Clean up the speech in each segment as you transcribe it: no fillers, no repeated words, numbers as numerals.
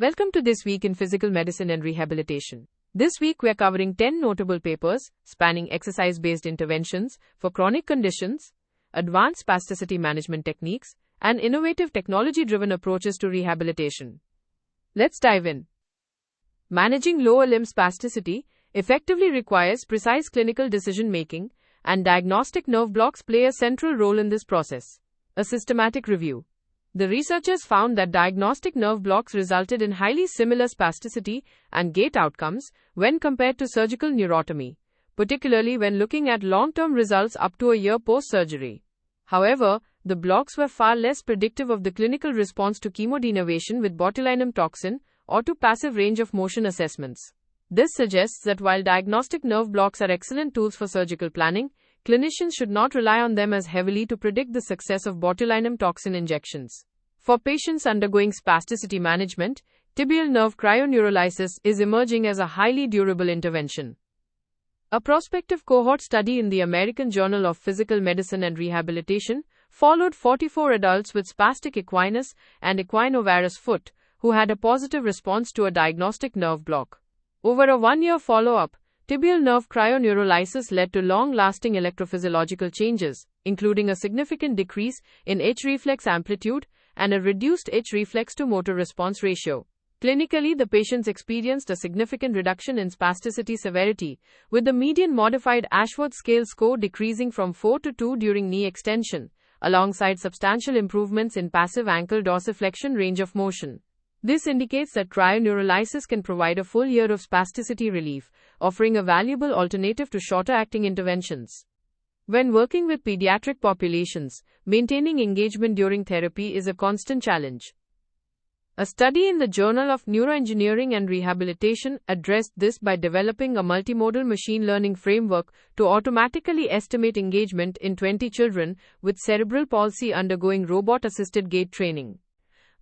Welcome to This Week in Physical Medicine and Rehabilitation. This week we are covering 10 notable papers spanning exercise-based interventions for chronic conditions, advanced spasticity management techniques, and innovative technology-driven approaches to rehabilitation. Let's dive in. Managing lower limb spasticity effectively requires precise clinical decision-making, and diagnostic nerve blocks play a central role in this process. A systematic review. The researchers found that diagnostic nerve blocks resulted in highly similar spasticity and gait outcomes when compared to surgical neurotomy, particularly when looking at long-term results up to a year post-surgery. However, the blocks were far less predictive of the clinical response to chemodenervation with botulinum toxin or to passive range of motion assessments. This suggests that while diagnostic nerve blocks are excellent tools for surgical planning, clinicians should not rely on them as heavily to predict the success of botulinum toxin injections. For patients undergoing spasticity management, tibial nerve cryoneurolysis is emerging as a highly durable intervention. A prospective cohort study in the American Journal of Physical Medicine and Rehabilitation followed 44 adults with spastic equinus and equinovarus foot who had a positive response to a diagnostic nerve block. Over a one-year follow-up, tibial nerve cryoneurolysis led to long-lasting electrophysiological changes, including a significant decrease in H-reflex amplitude and a reduced H-reflex to motor response ratio. Clinically, the patients experienced a significant reduction in spasticity severity, with the median modified Ashworth scale score decreasing from 4 to 2 during knee extension, alongside substantial improvements in passive ankle dorsiflexion range of motion. This indicates that cryoneurolysis can provide a full year of spasticity relief, offering a valuable alternative to shorter-acting interventions. When working with pediatric populations, maintaining engagement during therapy is a constant challenge. A study in the Journal of Neuroengineering and Rehabilitation addressed this by developing a multimodal machine learning framework to automatically estimate engagement in 20 children with cerebral palsy undergoing robot-assisted gait training.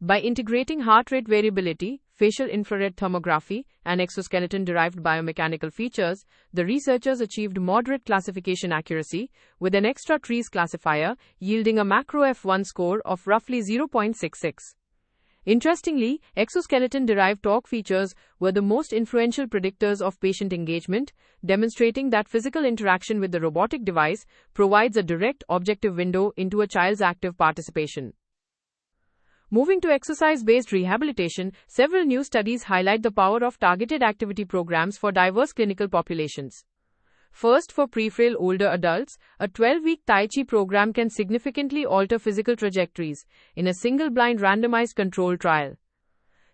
By integrating heart rate variability, facial infrared thermography, and exoskeleton-derived biomechanical features, the researchers achieved moderate classification accuracy, with an extra trees classifier yielding a macro F1 score of roughly 0.66. Interestingly, exoskeleton-derived torque features were the most influential predictors of patient engagement, demonstrating that physical interaction with the robotic device provides a direct objective window into a child's active participation. Moving to exercise-based rehabilitation, several new studies highlight the power of targeted activity programs for diverse clinical populations. First, for prefrail older adults, a 12-week Tai Chi program can significantly alter physical trajectories in a single-blind randomized controlled trial.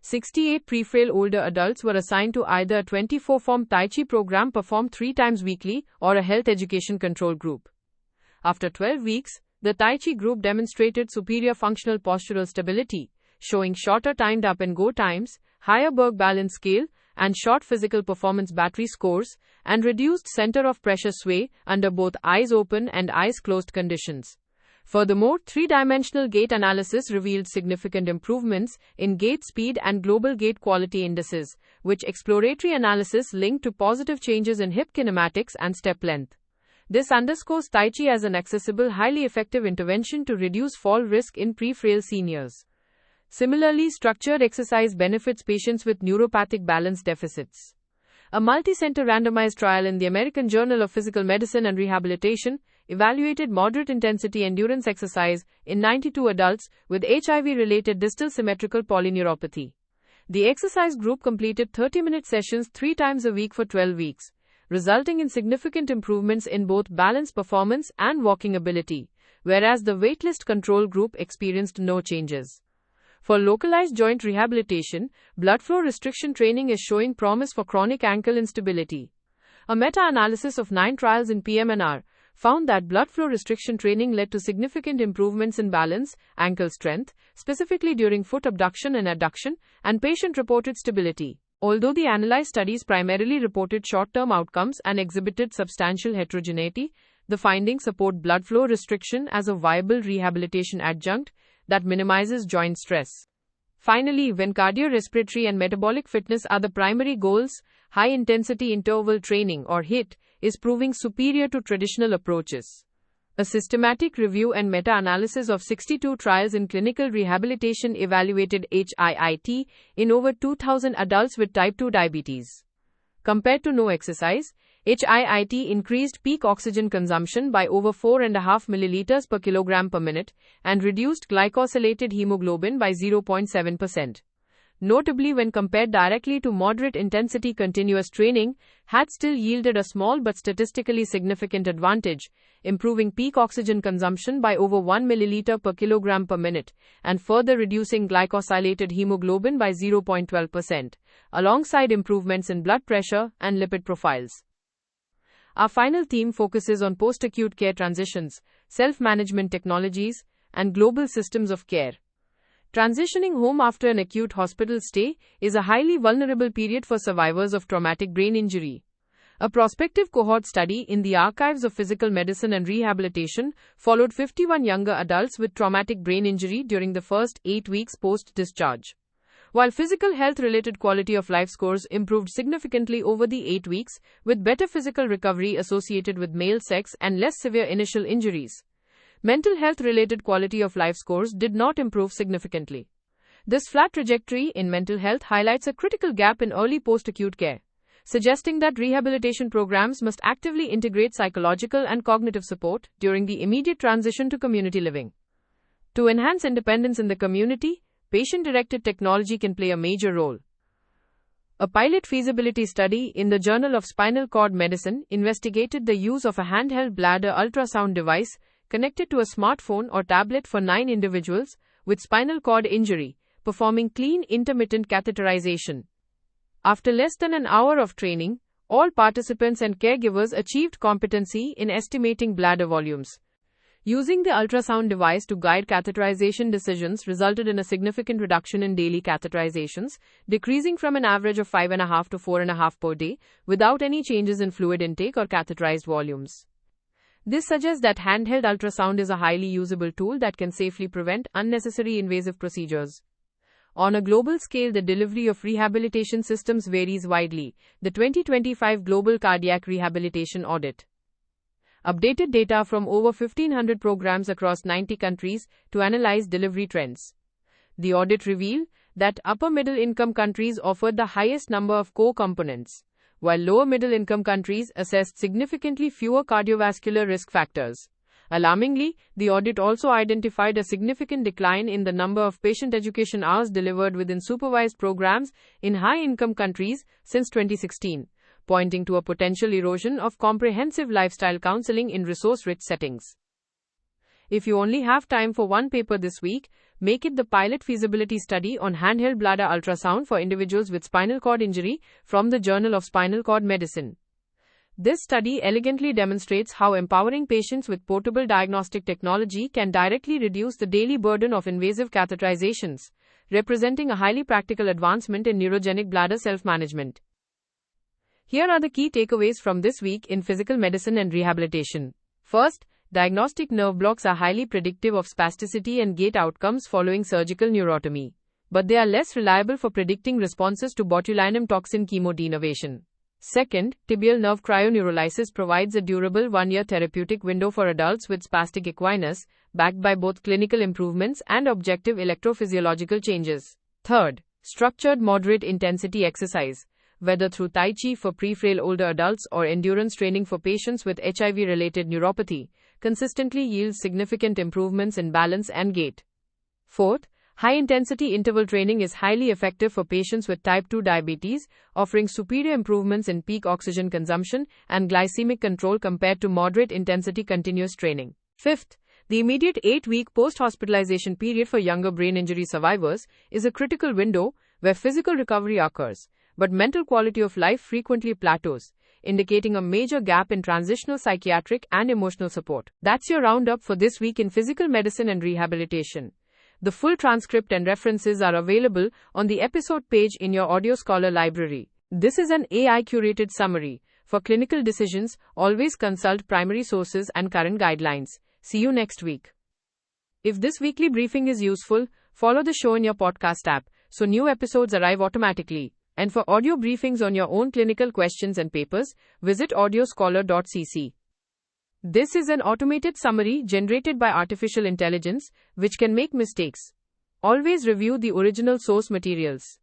68 prefrail older adults were assigned to either a 24-form Tai Chi program performed 3 times weekly or a health education control group. After 12 weeks, the Tai Chi group demonstrated superior functional postural stability, showing shorter timed up and go times, higher Berg balance scale, and short physical performance battery scores, and reduced center of pressure sway under both eyes open and eyes closed conditions. Furthermore, three-dimensional gait analysis revealed significant improvements in gait speed and global gait quality indices, which exploratory analysis linked to positive changes in hip kinematics and step length. This underscores Tai Chi as an accessible, highly effective intervention to reduce fall risk in pre-frail seniors. Similarly, structured exercise benefits patients with neuropathic balance deficits. A multi-center randomized trial in the American Journal of Physical Medicine and Rehabilitation evaluated moderate intensity endurance exercise in 92 adults with HIV-related distal symmetrical polyneuropathy. The exercise group completed 30-minute sessions 3 times a week for 12 weeks. Resulting in significant improvements in both balance performance and walking ability, whereas the waitlist control group experienced no changes. For localized joint rehabilitation, blood flow restriction training is showing promise for chronic ankle instability. A meta-analysis of 9 trials in PM&R found that blood flow restriction training led to significant improvements in balance, ankle strength, specifically during foot abduction and adduction, and patient-reported stability. Although the analyzed studies primarily reported short-term outcomes and exhibited substantial heterogeneity, the findings support blood flow restriction as a viable rehabilitation adjunct that minimizes joint stress. Finally, when cardiorespiratory and metabolic fitness are the primary goals, high-intensity interval training or HIIT is proving superior to traditional approaches. A systematic review and meta-analysis of 62 trials in clinical rehabilitation evaluated HIIT in over 2,000 adults with type 2 diabetes. Compared to no exercise, HIIT increased peak oxygen consumption by over 4.5 milliliters per kilogram per minute and reduced glycosylated hemoglobin by 0.7%. Notably, when compared directly to moderate intensity continuous training, had still yielded a small but statistically significant advantage, improving peak oxygen consumption by over 1 milliliter per kilogram per minute and further reducing glycosylated hemoglobin by 0.12%, alongside improvements in blood pressure and lipid profiles. Our final theme focuses on post-acute care transitions, self-management technologies, and global systems of care. Transitioning home after an acute hospital stay is a highly vulnerable period for survivors of traumatic brain injury. A prospective cohort study in the Archives of Physical Medicine and Rehabilitation followed 51 younger adults with traumatic brain injury during the first 8 weeks post-discharge. While physical health-related quality of life scores improved significantly over the 8 weeks, with better physical recovery associated with male sex and less severe initial injuries, mental health-related quality of life scores did not improve significantly. This flat trajectory in mental health highlights a critical gap in early post-acute care, suggesting that rehabilitation programs must actively integrate psychological and cognitive support during the immediate transition to community living. To enhance independence in the community, patient-directed technology can play a major role. A pilot feasibility study in the Journal of Spinal Cord Medicine investigated the use of a handheld bladder ultrasound device connected to a smartphone or tablet for 9 individuals with spinal cord injury, performing clean intermittent catheterization. After less than an hour of training, all participants and caregivers achieved competency in estimating bladder volumes. Using the ultrasound device to guide catheterization decisions resulted in a significant reduction in daily catheterizations, decreasing from an average of 5.5 to 4.5 per day, without any changes in fluid intake or catheterized volumes. This suggests that handheld ultrasound is a highly usable tool that can safely prevent unnecessary invasive procedures. On a global scale, the delivery of rehabilitation systems varies widely. The 2025 Global Cardiac Rehabilitation Audit updated data from over 1,500 programs across 90 countries to analyze delivery trends. The audit revealed that upper middle-income countries offered the highest number of core components, while lower middle-income countries assessed significantly fewer cardiovascular risk factors. Alarmingly, the audit also identified a significant decline in the number of patient education hours delivered within supervised programs in high-income countries since 2016, pointing to a potential erosion of comprehensive lifestyle counseling in resource-rich settings. If you only have time for one paper this week, make it the pilot feasibility study on handheld bladder ultrasound for individuals with spinal cord injury from the Journal of Spinal Cord Medicine. This study elegantly demonstrates how empowering patients with portable diagnostic technology can directly reduce the daily burden of invasive catheterizations, representing a highly practical advancement in neurogenic bladder self-management. Here are the key takeaways from this week in physical medicine and rehabilitation. First, diagnostic nerve blocks are highly predictive of spasticity and gait outcomes following surgical neurotomy, but they are less reliable for predicting responses to botulinum toxin chemodenervation. Second, tibial nerve cryoneurolysis provides a durable 1-year therapeutic window for adults with spastic equinus, backed by both clinical improvements and objective electrophysiological changes. Third, structured moderate intensity exercise, whether through Tai Chi for pre-frail older adults or endurance training for patients with HIV-related neuropathy, consistently yields significant improvements in balance and gait. Fourth, high-intensity interval training is highly effective for patients with type 2 diabetes, offering superior improvements in peak oxygen consumption and glycemic control compared to moderate-intensity continuous training. Fifth, the immediate 8-week post-hospitalization period for younger brain injury survivors is a critical window where physical recovery occurs, but mental quality of life frequently plateaus, indicating a major gap in transitional psychiatric and emotional support. That's your roundup for this week in physical medicine and rehabilitation. The full transcript and references are available on the episode page in your Audio Scholar library. This is an AI-curated summary. For clinical decisions, always consult primary sources and current guidelines. See you next week. If this weekly briefing is useful, follow the show in your podcast app so new episodes arrive automatically. And for audio briefings on your own clinical questions and papers, visit audioscholar.cc. This is an automated summary generated by artificial intelligence, which can make mistakes. Always review the original source materials.